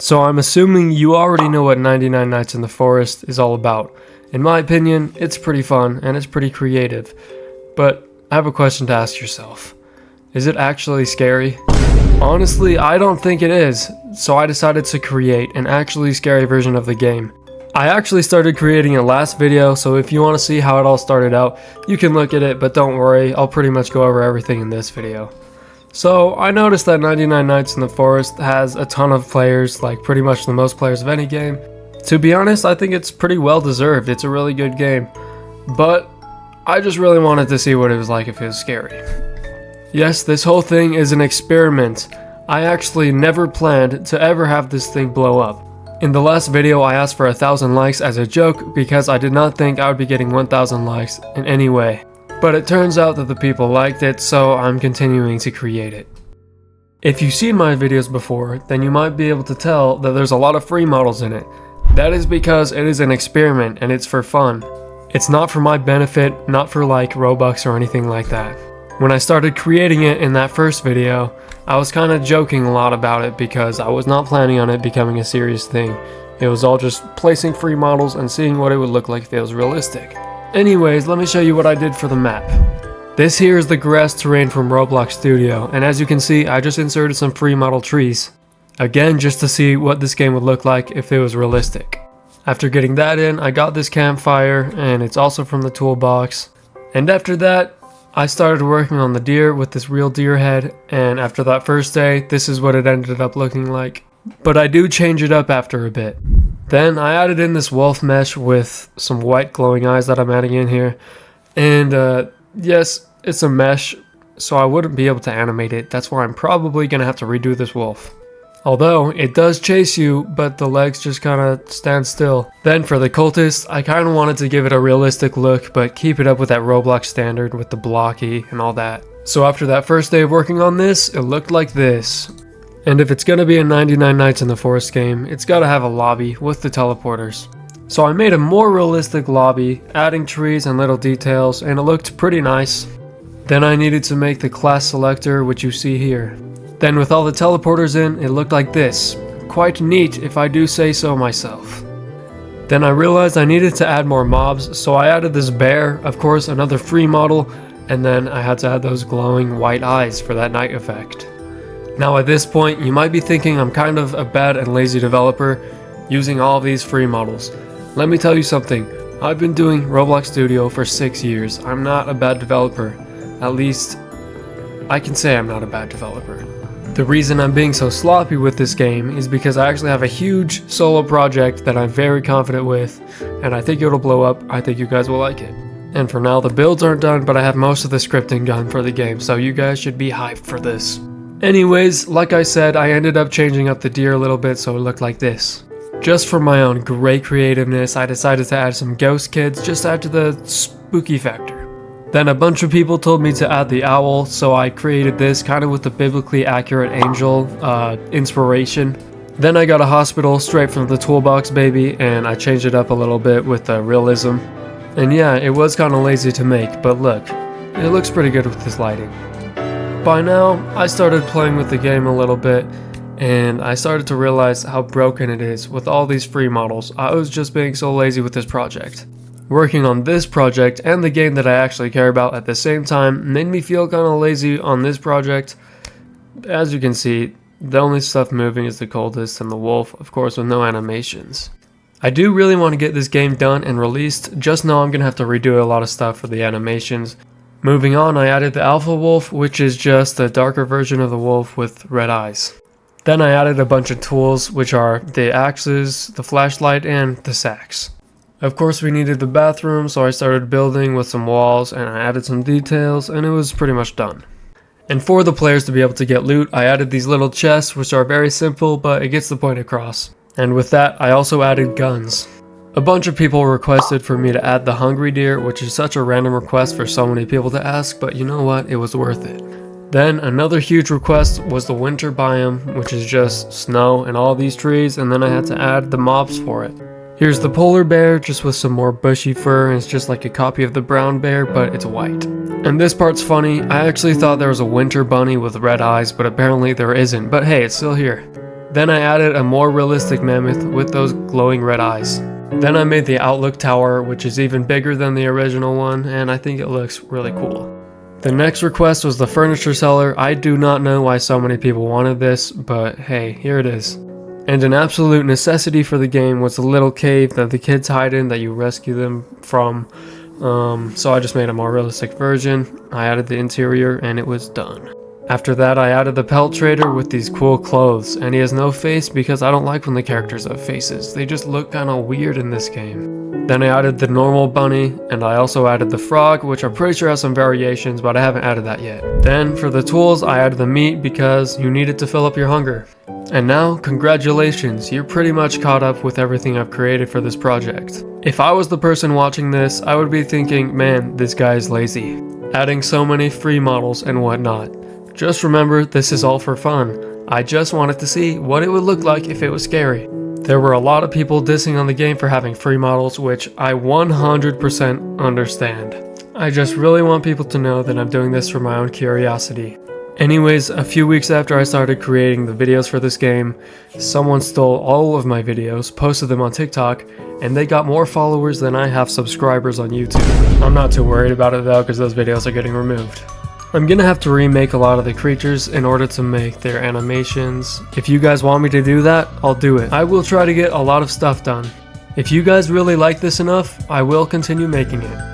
So I'm assuming you already know what 99 Nights in the Forest is all about. In my opinion, it's pretty fun and it's pretty creative. But I have a question to ask yourself. Is it actually scary? Honestly, I don't think it is, so I decided to create an actually scary version of the game. I actually started creating a last video, so if you want to see how it all started out, you can look at it, but don't worry, I'll pretty much go over everything in this video. So I noticed that 99 Nights in the Forest has a ton of players, like pretty much the most players of any game. To be honest, I think it's pretty well deserved. It's a really good game. But I just really wanted to see what it was like if it was scary. Yes, this whole thing is an experiment. I actually never planned to ever have this thing blow up. In the last video, I asked for 1,000 likes as a joke because I did not think I would be getting 1,000 likes in any way. But it turns out that the people liked it, so I'm continuing to create it. If you've seen my videos before, then you might be able to tell that there's a lot of free models in it. That is because it is an experiment and it's for fun. It's not for my benefit, not for like Robux or anything like that. When I started creating it in that first video, I was kind of joking a lot about it because I was not planning on it becoming a serious thing. It was all just placing free models and seeing what it would look like if it was realistic. Anyways, let me show you what I did for the map. This here is the grass terrain from robloxstudio, and as you can see, I just inserted some free model trees. Again, just to see what this game would look like if it was realistic. After getting that in, I got this campfire, and it's also from the toolbox. And after that, I started working on the deer with this real deer head, and after that first day, this is what it ended up looking like. But I do change it up after a bit. Then I added in this wolf mesh with some white glowing eyes that I'm adding in here. And yes, it's a mesh, so I wouldn't be able to animate it. That's why I'm probably going to have to redo this wolf. Although, it does chase you, but the legs just kind of stand still. Then for the cultist, I kind of wanted to give it a realistic look, but keep it up with that Roblox standard with the blocky and all that. So after that first day of working on this, it looked like this. And if it's gonna be a 99 Nights in the Forest game, it's gotta have a lobby with the teleporters. So I made a more realistic lobby, adding trees and little details, and it looked pretty nice. Then I needed to make the class selector, which you see here. Then with all the teleporters in, it looked like this. Quite neat if I do say so myself. Then I realized I needed to add more mobs, so I added this bear, of course another free model, and then I had to add those glowing white eyes for that night effect. Now at this point, you might be thinking I'm kind of a bad and lazy developer using all of these free models. Let me tell you something, I've been doing Roblox Studio for 6 years. I'm not a bad developer. At least, I can say I'm not a bad developer. The reason I'm being so sloppy with this game is because I actually have a huge solo project that I'm very confident with, and I think it'll blow up. I think you guys will like it. And for now, the builds aren't done, but I have most of the scripting done for the game, so you guys should be hyped for this. Anyways, like I said, I ended up changing up the deer a little bit so it looked like this. Just for my own great creativeness, I decided to add some ghost kids just add to the spooky factor. Then a bunch of people told me to add the owl, so I created this kind of with the biblically accurate angel inspiration. Then I got a hospital straight from the toolbox baby, and I changed it up a little bit with the realism. And yeah, it was kind of lazy to make, but look, it looks pretty good with this lighting. By now, I started playing with the game a little bit, and I started to realize how broken it is with all these free models. I was just being so lazy with this project. Working on this project and the game that I actually care about at the same time made me feel kind of lazy on this project. As you can see, the only stuff moving is the cultist and the wolf, of course with no animations. I do really want to get this game done and released, just know I'm going to have to redo a lot of stuff for the animations. Moving on, I added the alpha wolf, which is just a darker version of the wolf with red eyes. Then I added a bunch of tools, which are the axes, the flashlight, and the sacks. Of course we needed the bathroom, so I started building with some walls and I added some details and it was pretty much done. And for the players to be able to get loot, I added these little chests which are very simple but it gets the point across. And with that I also added guns. A bunch of people requested for me to add the hungry deer, which is such a random request for so many people to ask, but you know what, it was worth it. Then another huge request was the winter biome, which is just snow and all these trees, and then I had to add the mobs for it. Here's the polar bear, just with some more bushy fur, and it's just like a copy of the brown bear, but it's white. And this part's funny, I actually thought there was a winter bunny with red eyes, but apparently there isn't, but hey, it's still here. Then I added a more realistic mammoth with those glowing red eyes. Then I made the outlook tower, which is even bigger than the original one, and I think it looks really cool. The next request was the furniture seller. I do not know why so many people wanted this, but hey, here it is. And an absolute necessity for the game was the little cave that the kids hide in that you rescue them from. So I just made a more realistic version. I added the interior and it was done. After that, I added the pelt trader with these cool clothes, and he has no face because I don't like when the characters have faces. They just look kinda weird in this game. Then I added the normal bunny, and I also added the frog, which I'm pretty sure has some variations, but I haven't added that yet. Then for the tools, I added the meat because you need it to fill up your hunger. And now, congratulations, you're pretty much caught up with everything I've created for this project. If I was the person watching this, I would be thinking, man, this guy is lazy, adding so many free models and whatnot. Just remember, this is all for fun. I just wanted to see what it would look like if it was scary. There were a lot of people dissing on the game for having free models, which I 100% understand. I just really want people to know that I'm doing this for my own curiosity. Anyways, a few weeks after I started creating the videos for this game, someone stole all of my videos, posted them on TikTok, and they got more followers than I have subscribers on YouTube. I'm not too worried about it though, because those videos are getting removed. I'm gonna have to remake a lot of the creatures in order to make their animations. If you guys want me to do that, I'll do it. I will try to get a lot of stuff done. If you guys really like this enough, I will continue making it.